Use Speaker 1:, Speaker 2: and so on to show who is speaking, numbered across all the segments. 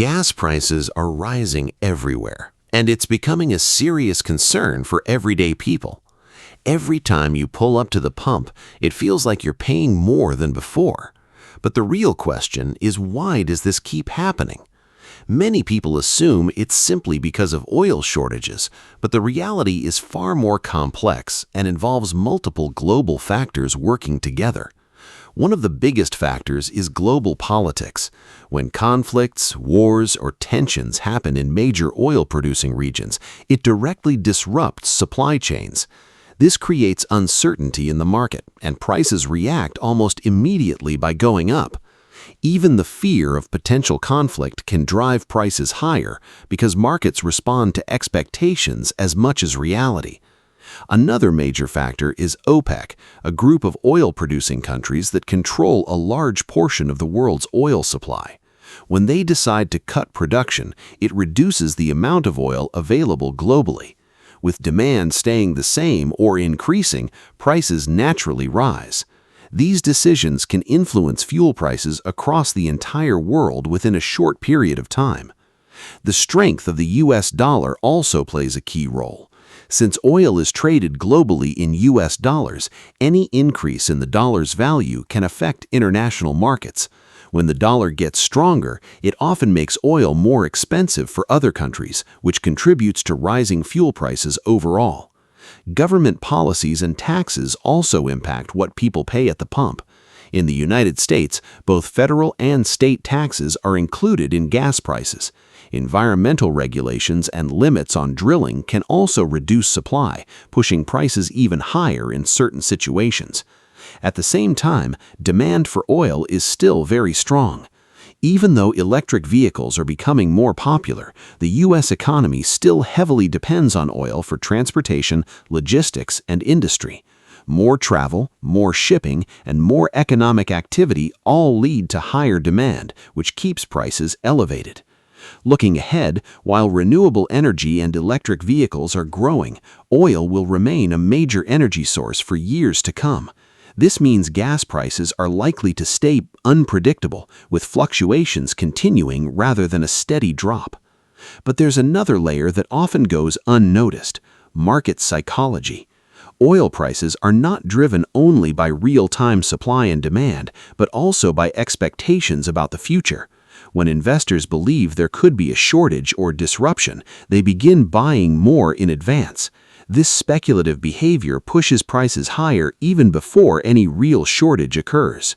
Speaker 1: Gas prices are rising everywhere, and it's becoming a serious concern for everyday people. Every time you pull up to the pump, it feels like you're paying more than before. But the real question is, why does this keep happening? Many people assume it's simply because of oil shortages, but the reality is far more complex and involves multiple global factors working together. One of the biggest factors is global politics. When conflicts, wars, or tensions happen in major oil-producing regions, it directly disrupts supply chains. This creates uncertainty in the market, and prices react almost immediately by going up. Even the fear of potential conflict can drive prices higher because markets respond to expectations as much as reality. Another major factor is OPEC, a group of oil-producing countries that control a large portion of the world's oil supply. When they decide to cut production, it reduces the amount of oil available globally. With demand staying the same or increasing, prices naturally rise. These decisions can influence fuel prices across the entire world within a short period of time. The strength of the US dollar also plays a key role. Since oil is traded globally in US dollars, any increase in the dollar's value can affect international markets. When the dollar gets stronger, it often makes oil more expensive for other countries, which contributes to rising fuel prices overall. Government policies and taxes also impact what people pay at the pump. In the United States, both federal and state taxes are included in gas prices. Environmental regulations and limits on drilling can also reduce supply, pushing prices even higher in certain situations. At the same time, demand for oil is still very strong. Even though electric vehicles are becoming more popular, the U.S. economy still heavily depends on oil for transportation, logistics, and industry. More travel, more shipping, and more economic activity all lead to higher demand, which keeps prices elevated. Looking ahead, while renewable energy and electric vehicles are growing, oil will remain a major energy source for years to come. This means gas prices are likely to stay unpredictable, with fluctuations continuing rather than a steady drop. But there's another layer that often goes unnoticed: market psychology. Oil prices are not driven only by real-time supply and demand, but also by expectations about the future. When investors believe there could be a shortage or disruption, they begin buying more in advance. This speculative behavior pushes prices higher even before any real shortage occurs.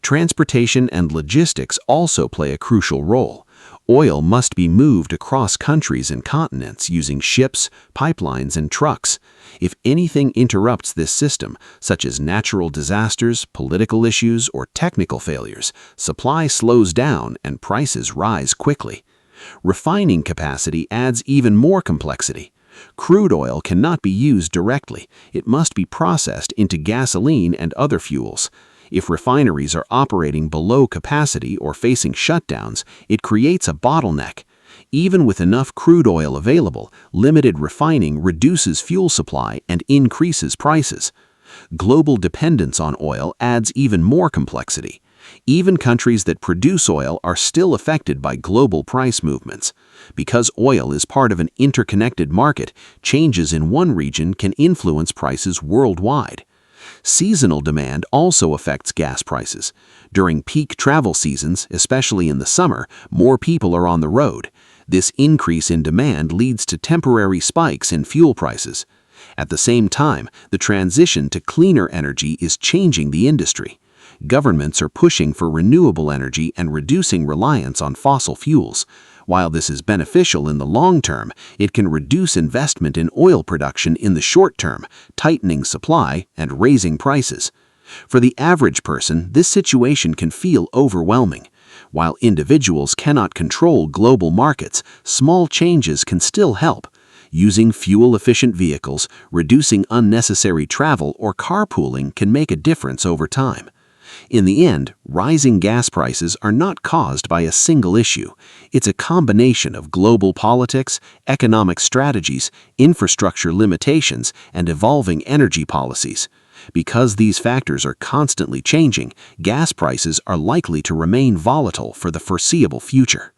Speaker 1: Transportation and logistics also play a crucial role. Oil must be moved across countries and continents using ships, pipelines, and trucks. If anything interrupts this system, such as natural disasters, political issues, or technical failures, supply slows down and prices rise quickly. Refining capacity adds even more complexity. Crude oil cannot be used directly. It must be processed into gasoline and other fuels. If refineries are operating below capacity or facing shutdowns, it creates a bottleneck. Even with enough crude oil available, limited refining reduces fuel supply and increases prices. Global dependence on oil adds even more complexity. Even countries that produce oil are still affected by global price movements. Because oil is part of an interconnected market, changes in one region can influence prices worldwide. Seasonal demand also affects gas prices. During peak travel seasons, especially in the summer, more people are on the road. This increase in demand leads to temporary spikes in fuel prices. At the same time, the transition to cleaner energy is changing the industry. Governments are pushing for renewable energy and reducing reliance on fossil fuels. While this is beneficial in the long term, it can reduce investment in oil production in the short term, tightening supply and raising prices. For the average person, this situation can feel overwhelming. While individuals cannot control global markets, small changes can still help. Using fuel-efficient vehicles, reducing unnecessary travel, or carpooling can make a difference over time. In the end, rising gas prices are not caused by a single issue. It's a combination of global politics, economic strategies, infrastructure limitations, and evolving energy policies. Because these factors are constantly changing, gas prices are likely to remain volatile for the foreseeable future.